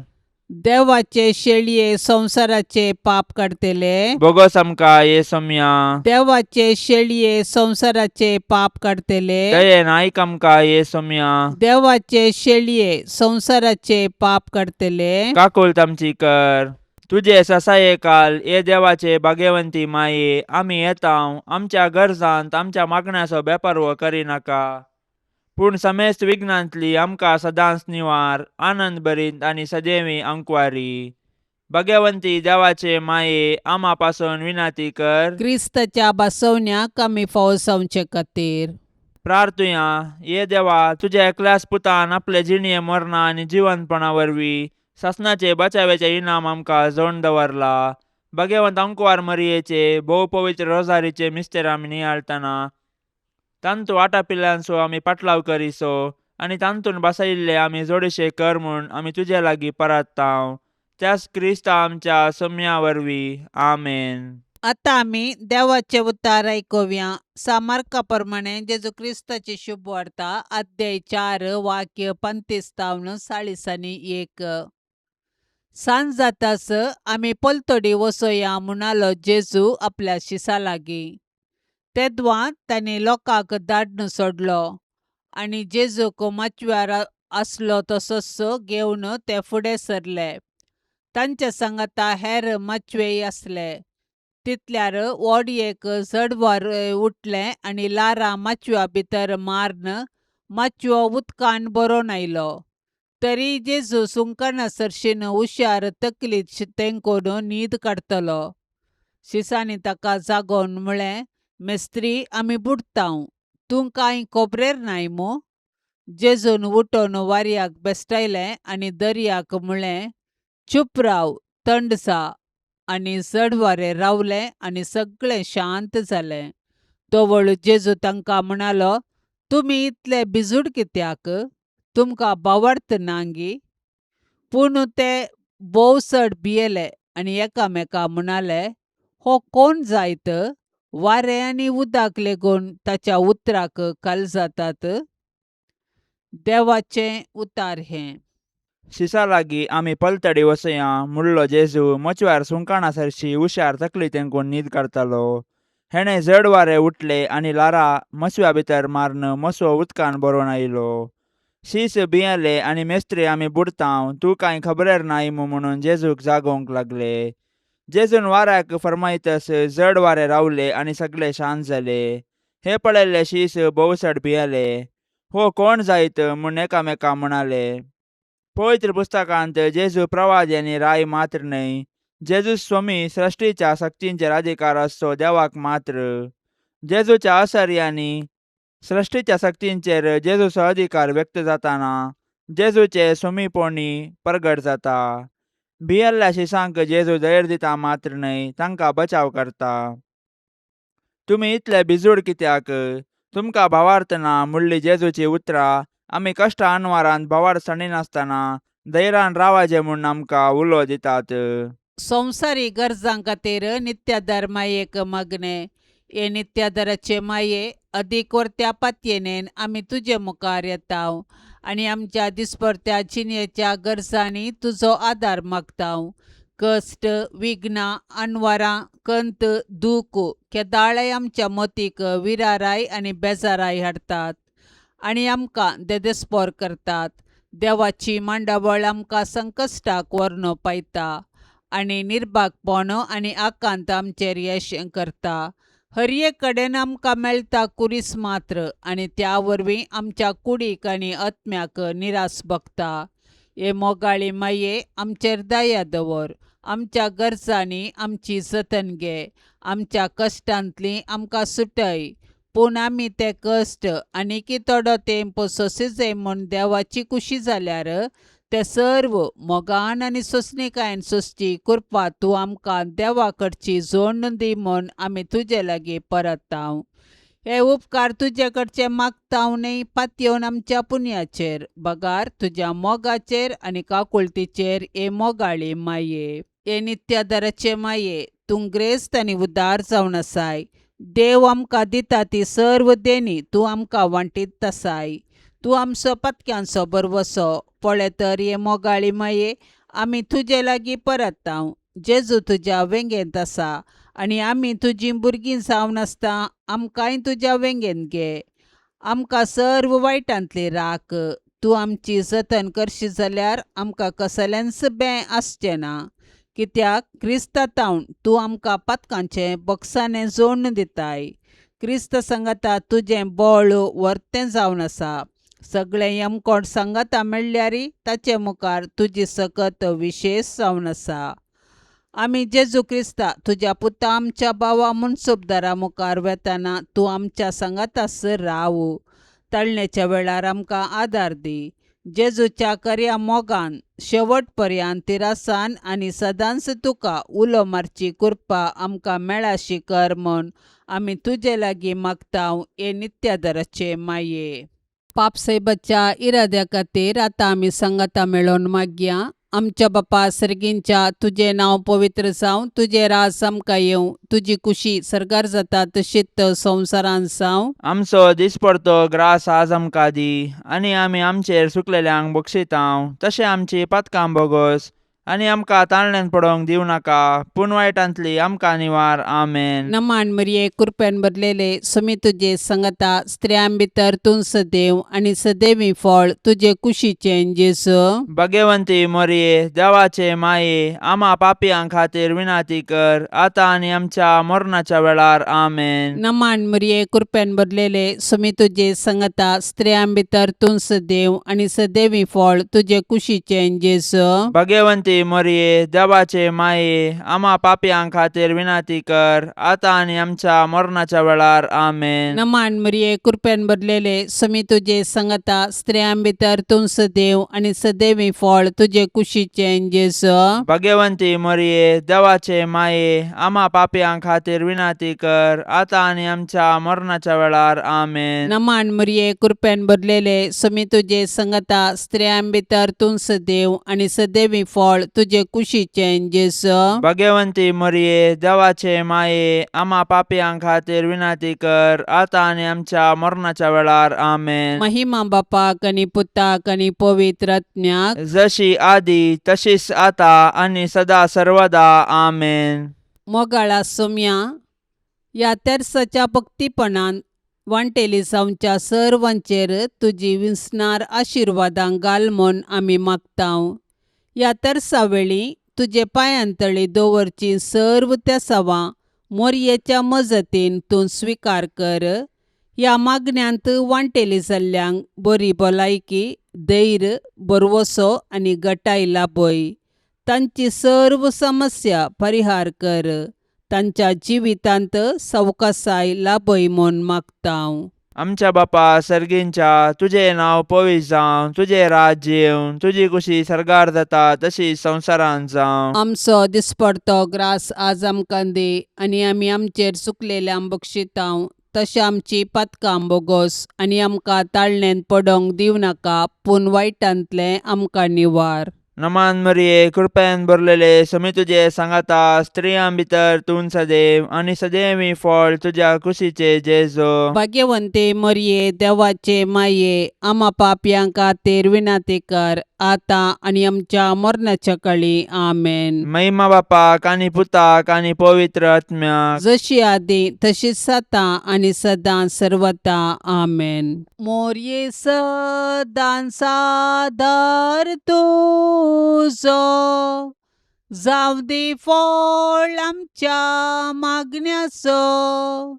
देवाचे शेळये संसाराचे पाप काढतेले, बोगस आमकां येसुम्या, देवाचे शेळये संसाराचे पाप काढतेले, दयेन आयक आमकां येसुम्या, देवाचे शेळये संसाराचे पाप काढतेले, काकुळतामची कर. तुझे ससायेकाल ये देवाचे भाग्यवंती माये, आमी येताव आमच्या गरजांत आमच्या मागण्याचो बेपर्वो करिनाका, पूण समेस्त विघ्नांतली आमकां सदांच निवार, आनंद भरीत आनी सदैवी अंकुवारी. भाग्यवंती देवाचे माये, आम्हा पासून विनंती कर. क्रिस्ताच्या बसवण्याक आमी फावसावचे खातीर प्रार्थुया. ये देवा, तुझ्या एकल्याच पुतान आपले जिणये मरणा आनी जिवंतपणा वरवीं सासणाचे बचावेचे इनाम आमकां जोडून दवरला. भाग्यवंत अंकुवार मरियेचे भोव पवित्र रोजारीचे मिस्तेर आमी नियाळतना तांतू आटापिल्ल्यांचो आमी पाटलाव करिसो आनी तांतून बसयिल्ले आमी जोडशे कर म्हूण आमी तुजे लागीं परताव. त्याच क्रिस्ता आमच्या सोम्या वरवीं. आमेन. आता आम्ही देवाचे उतार ऐकूया. सामार्काप्रमाणे जेजू ख्रिस्ताची शुभ वार्ता अध्याय 4 वाक्य 35 आणि 1. सांज जातास आम्ही पलतडी वसोया म्हणालो जेजू आपल्या शिसा लागी. तेदवा तांणी लोकांक धाडून सोडलो आणि जेजूक माचव्यार आसलो तसोच घेवन ते फुडें सरले. तांच्या सांगाता हेर माचवेय आसले. तितल्यार व्हड जडवार उठलें आनी लारां माचव्या भितर मारून माचवो उदकान भरोवन आयलो. तरी जेजू सुंकना सरशीन हुशार तकलीत तेंकून न्हीद काडतलो. शिसांनी ताका जागोवन म्हळें, मेस्त्री आमी बुडतांव, तूं कांय खबरेर नाय मू? जेजून उठोन वाऱ्याक बेश्टायलें आनी दर्याक म्हळें, चूप राव, थंड जा. आनी जडवारें रावलें आनी सगळें शांत जालें. तोवळ जेजू तांकां म्हणालो, तुमी इतले बिजूड कित्याक? तुमकां बावार्थ नांगी? पूण ते भोवसड भियेले आनी एकामेकां म्हणाले, हो कोण जायत? वारें आनी उदक लेगून ताच्या उतराक कालजातात. देवाचें उतार हें. शिसा लागीं आमी पलतडी वसया म्हणलो जेजू मचव्यार सुंकाणा सरशी हुशार तकली तेंकून न्हीद काडतालो. हेणें जड वारें उठले आनी लारां मसव्या भितर मारून मसवो उदकान भरोवन आयलो. शीस भियेलें आनी मेस्त्री आमी बुडतांव, तूं कांय खबरेर नाय म्हणून जेजूक जागोवंक लागले. जेजून वाऱ्याक फरमायतस जड वारें रावलें आनी सगळे शांत जाले. हे पळयल्ले शीस भोवसड भियेले. हो कोण जायत म्हूण एकामेकां म्हणाले. पवित्र पुस्तकांत जेजू प्रवादी आनी राय मात्र न्हय. जेजू स्वमी सृश्टीच्या शक्तींचेर अधिकार असतो देवाक मात्र. जेजूच्या आश्चर्यांनी सृश्टीच्या शक्तींचेर जेजूचो अधिकार व्यक्त जाताना जेजूचे स्वमीपणी प्रगट जाता. भियेल्ल्या शिसांक जेजू धैर्य दिता मात्र न्हय, तांकां बचाव करता. तुमी इतले बिजूड कित्याक? तुमकां भावार्थ ना म्हणली जेजूची उतरां आमी कश्टा अनवारांत भावार्थ साडिनासतना धैर्यान रावाचें म्हूण आमकां उलो दितात. संवसारी गरजां खातीर नित्यादार मायेक मागणे. हे नित्यादाराचे माये अदीक वर्त्या पातयेनेन आमी तुजे मुखार येताव आनी आमच्या दिसपरत्या जिणेच्या गरजांनी तुजो आदार मागताव. कश्ट, विघ्नां, अनवारां, कंत, दूख, केदाळय आमच्या मतीक विराराय आनी बेजाराय हाडटात आनी आमकां देदेस्पोर करतात. देवाची मांडावळ आमकां संकश्टाक व्हरून पायता आनी निर्भागपण आनी आकांत आमचेर येश करता. हर एक कडेन आमकां मेळटा कुरीस मात्र आनी त्या वरवीं आमच्या कुडीक आनी आत्म्याक निरास भोगता. हे मोगाळी माये आमचेर दया दवर. आमच्या गरजांनी आमची जतन घे. आमच्या कश्टांतली आमकां सुटय. पूण आमी ते कश्ट आनीक थोडो तेंप सोंसीजे म्हूण देवाची खुशी जाल्यार ते सर्व मोगान आनी सोंसणीकायेन सोंसची कृपा तूं आमकां देवा कडची जोडून दी म्हूण आमी तुजे लागीं परतांव. हे उपकार तुजे कडचे मागतांव न्हय, पातयेवन आमच्या पुण्याचेर, बगार तुज्या मोगाचेर आनी काकुळतीचेर हे मोगाळी माये. हे नित्यादाराचे माये तूं ग्रेस्त आनी उदार जावन आसाय. देव आमकां दिता ती सर्व देणी तूं आमकां वांटीत आसाय. तूं आमचो पत्क्यांचो बरवसो. पळय तर हे मोगाळी माये आमी तुजे लागीं परतांव. जेजू तुज्या वेंगेंत आसा आनी आमी तुजीं भुरगीं जावन आसता आमकांय तुज्या वेंगेंत घे. आमकां सर्व वायटांतली राख. तूं आमची जतन करशी जाल्यार आमकां कसल्यांच बें आसचें ना. कित्याक क्रिस्तांतावन तूं आमकां पत्कांचें बक्षाने जोडून दिताय. क्रिस्त सांगाता तुजें बळ वर्तें जावन आसा. सगळें यमकोण सांगाता मेळ्ळ्यारी ताचे मुखार तुजी सकत विशेश जावन आसा. आमी जेजू क्रिस्ता तुज्या पुता आमच्या भावा मुनसुबदारा मुखार वेताना तूं आमच्या सांगातास राव. तळणेच्या वेळार आमकां आदार दी. जेजूच्या कर्या मोगान शेवट पर्यंत तिरासान आनी सदांच तुका उलो मारची कृपा आमकां मेळाशी कर म्हूण आमी तुजे लागीं मागतांव. हे नित्यादाराचे माये. पापसैबाच्या इराद्या खातीर आतां आमी सांगाता मेळोन मागया. आमच्या बापा सर्गींच्या तुझे नाव पवित्र जावं, तुझे राज आमकां येवं, तुजी कुशी सरकार जाता तशीच संवसारान जावं. आमचो दिसपडतो ग्रास आज आमकां दी, आनी आमी आमचेर सुकलेल्यांक बक्षितांव, तशें आमची पातकां बोगोस आनी आमकां ताळण्यांत पडोवंक दिवं नाका, पूण वायटांतली आमकां निवार. आमेन. नमान मरिये कृपेन भरलेले समी तुजे संगता, स्त्रियां भितर तूं सदैव आनी सदैवी फळ तुजे कुशीचें जेजू. भाग्यवंती मरिये, देवाचे माये, आम्हा पापियां खातीर विनाती कर, आतां आनी आमच्या मरणाच्या वेळार. आमेन. नमान मरिये कृपेन भरलेले समी तुजे संगता, स्त्रियां भितर तूं सदैव आनी सदैवी फळ तुजे कुशीचें जेजू. भाग्यवंती मरिये, देवाचे माये, आम्हा पापियां खातीर विनाती कर, आतां आनी आमच्या मरणाच्या वेळार. आमेन. नमान मरिये कृपेन भरलेले समी तुजे संगता, स्त्रियां भितर तूं सदैव आनी सदैवी फळ तुजे कुशीचें जेजू. भाग्यवंती मरिये, देवाचे माये, आम्हा पापियां खातीर विनाती कर, आतां आनी आमच्या मरणाच्या वेळार. आमेन. नमान मरिये कृपेन भरलेले समी तुजे संगता, स्त्रियां भितर तूं सदैव आनी सदैवी फळ तुजे कुशीचें जेजू. भाग्यवंती मरिये, देवाचे माये, आम्हा पापियां खातीर विनाती कर, आतां आनी आमच्या मरणाच्या वेळार. आमेन. महिमा बापाक आनी पुताक आनी पवित्र आत्म्याक, जशी आदी तशीच आता आनी सदा सर्वदा. आमेन. मोगाळा सोम्या, ह्या तेर्साच्या भक्तीपणान वांटेली जावच्या सर्वांचेर तुजी विस्नार आशिर्वादां घाल म्हूण आमी मागतांव. ह्या तेर्सा वेळी तुजे पांयांतळी दवरची सर्व त्या सवां मोरयेच्या मजतीन तूं स्विकार कर. ह्या मागण्यांत वांटेली जाल्ल्यांक बरी भलायकी, धैर्य, बरवसो आनी घटाय लाभय. तांची सर्व समस्या परिहार कर. तांच्या जिवितांत सवकासाय लाभय म्हूण मागतांव. आमच्या बापा सर्गींच्या तुझे नाव पवित्र जावं, तुझे राज्य येवं, तुजी कुशी सरकार जाता तशी संवसारान जावं. आमचो दिसपडतो ग्रास आज आमकां दे, आनी आमी आमचेर चुकलेल्यांक बक्षितांव, तशें आमची पातकां बोगोस आनी आमकां ताळणेंत पडोवंक दिवं नाका, पूण वायटांतलें आमकां निवार. नमान मरिये, कृपेन भरलेले समी तुजे सांगाता, स्त्रियां भितर तूं सदैव आनी सदैवी फळ तुज्या कुशीचे जेजू. भाग्यवंते मरिये, देवाचे माये, आम्हा पापयां खातीर विनाती कर, आतां आनी आमच्या मरणाच्या काळी. आमेन. महिमा बापाक आनी पुताक आनी पवित्र आत्म्याक, जशी आदी तशीच जाता आनी सदां सर्वता. आमेन. मोरये सदां सादर तुझो, जाव दे फळ आमच्या मागण्याचो,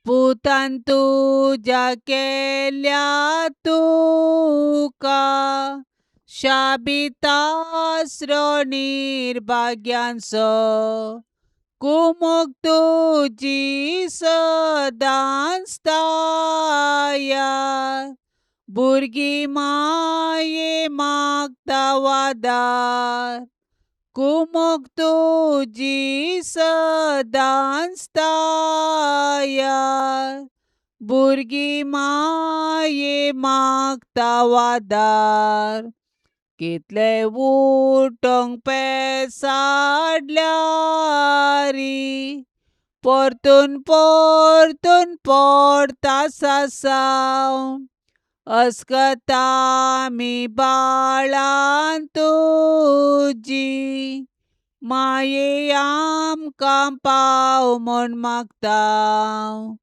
पुतान तुज्या केल्या तुका शाबितास्रो निर्भाग्यांचो, कुमोग तुजी सदां स्ताया, भुरगी माये मागता वादार, कुमोग तुजी सदां स्ताया, भुरगी माये मागता वादार. कितले उठोंक पेसाडल्यारी, परतून परतून पडता सासाव, अस्कता मी बाळां तुजी, माये आमकां पाव म्हूण मागतांव,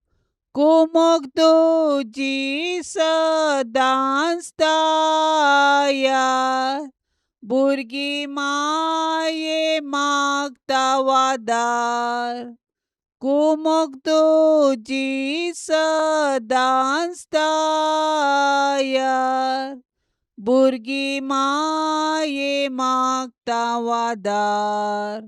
कुमोग तुजी सदां स्ताया, भुरगी माये मागता वादार, कुमोग तुजी सदां स्ताया, भुरगी माये मागता वादार.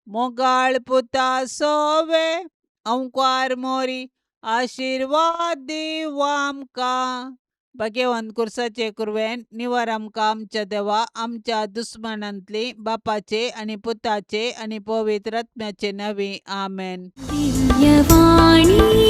मोगाळ पुता सोवे ओंकार मोरी, आशीर्वाद दिव आमकां. भाग्यवान कुर्साचे कुरवेन निवार आमकां आमच्या देवा, आमच्या दुस्मनांतली, बापाचे आनी पुताचे आनी पवित्र आत्म्याचे नवी. आमेन. दिव्यवाणी